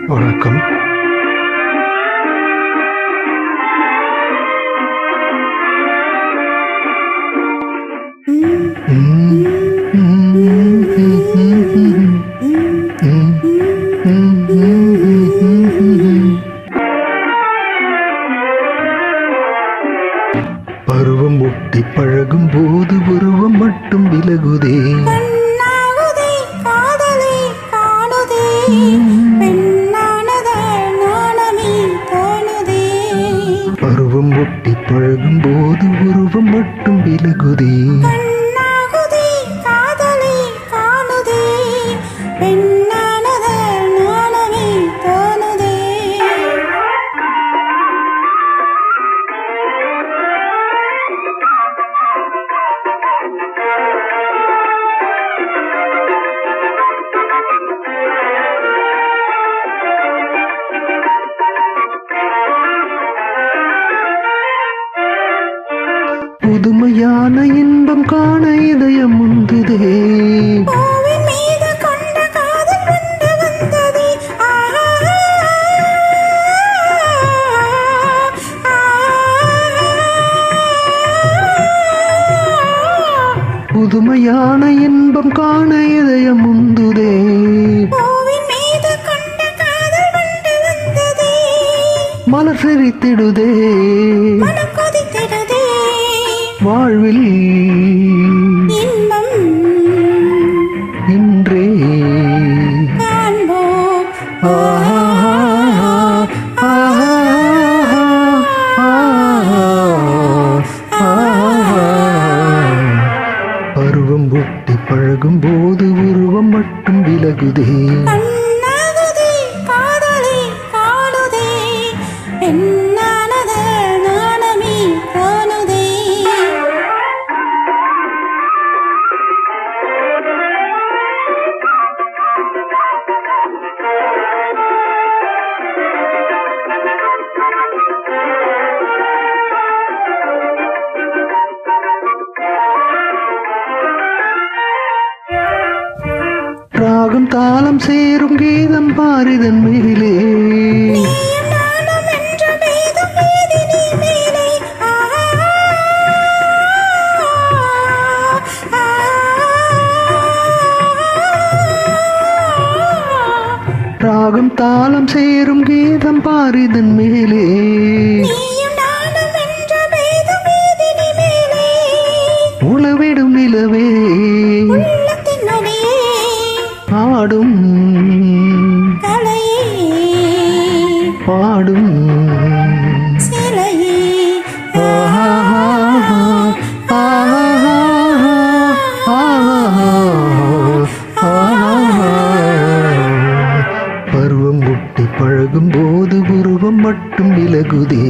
வணக்கம். பருவம் ஒட்டி பழகும் போது உருவம் மட்டும் விலகுதே. பருவம் ஒட்டி பழகும் போது உருவம் மட்டும் விலகுதே. புதுமையான இன்பம் காண இதயம் முந்துதே. புதுமையான இன்பம் காண இதயம் முந்துதே. மலர் சிரித்திடுதே. வாழ்வில் இன்பம் இன்றே காண்போம். பருவம் ஒட்டி பழகும் போது உருவம் மட்டும் விலகுதே. ராகம் தாளம் சேரும் கீதம் பாரிதன் மேலே. ராகம் தாளம் சேரும் கீதம் பாரிதன் மேலே. உளவிடும் நிலவே ஆடும் பாடும் பருவம் ஒட்டி பழகும் போது உருவம் மட்டும் விலகுதே.